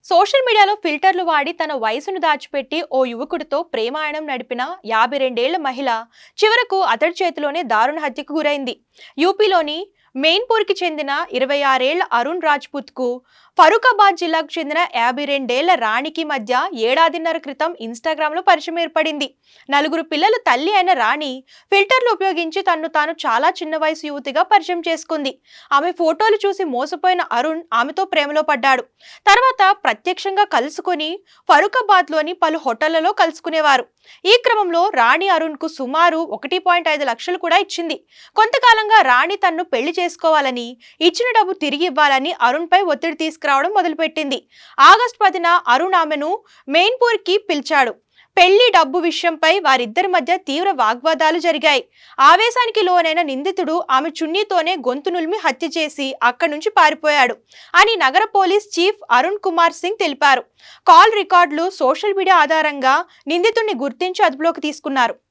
Social మీడియాలో ఫిల్టర్లు వాడి తన వయసును దాచిపెట్టి ఓ యువకుడితో ప్రేమాయణం నడిపిన 52 ఏళ్ల మహిళ చివరకు అతడి చేతిలోనే దారుణ హత్యకు గురైంది. యూపీలోని మెయిన్పూర్కి చెందిన 26 ఏళ్ల అరుణ్ రాజ్పుత్కు ఫరూఖాబాద్ జిల్లాకు చెందిన 52 ఏళ్ల రాణికి మధ్య ఏడాదిన్నర క్రితం ఇన్స్టాగ్రామ్లో పరిచయం ఏర్పడింది. నలుగురు పిల్లల తల్లి అయిన రాణి ఫిల్టర్లు ఉపయోగించి తన్ను తాను చాలా చిన్న వయసు యువతిగా పరిచయం చేసుకుంది. ఆమె ఫోటోలు చూసి మోసపోయిన అరుణ్ ఆమెతో ప్రేమలో పడ్డాడు. తర్వాత ప్రత్యక్షంగా కలుసుకొని ఫరూఖాబాద్లోని పలు హోటళ్లలో కలుసుకునేవారు. ఈ క్రమంలో రాణి అరుణ్కు సుమారు 1.5 లక్షలు కూడా ఇచ్చింది. కొంతకాలంగా రాణి తన్ను పెళ్లి చేసుకోవాలని, ఇచ్చిన డబ్బు తిరిగి ఇవ్వాలని అరుణ్పై ఒత్తిడి తీసుకురావడం మొదలుపెట్టింది. ఆగస్టు 10న అరుణ్ ఆమెను మెయిన్పూర్కి పిలిచాడు. పెళ్లి డబ్బు విషయంపై వారిద్దరి మధ్య తీవ్ర వాగ్వాదాలు జరిగాయి. ఆవేశానికి లోనైన నిందితుడు ఆమె చున్నీతోనే గొంతు నులిమి హత్య చేసి అక్కడి నుంచి పారిపోయాడు అని నగర పోలీస్ చీఫ్ అరుణ్ కుమార్ సింగ్ తెలిపారు. కాల్ రికార్డులు, సోషల్ మీడియా ఆధారంగా నిందితుడిని గుర్తించి అదుపులోకి తీసుకున్నారు.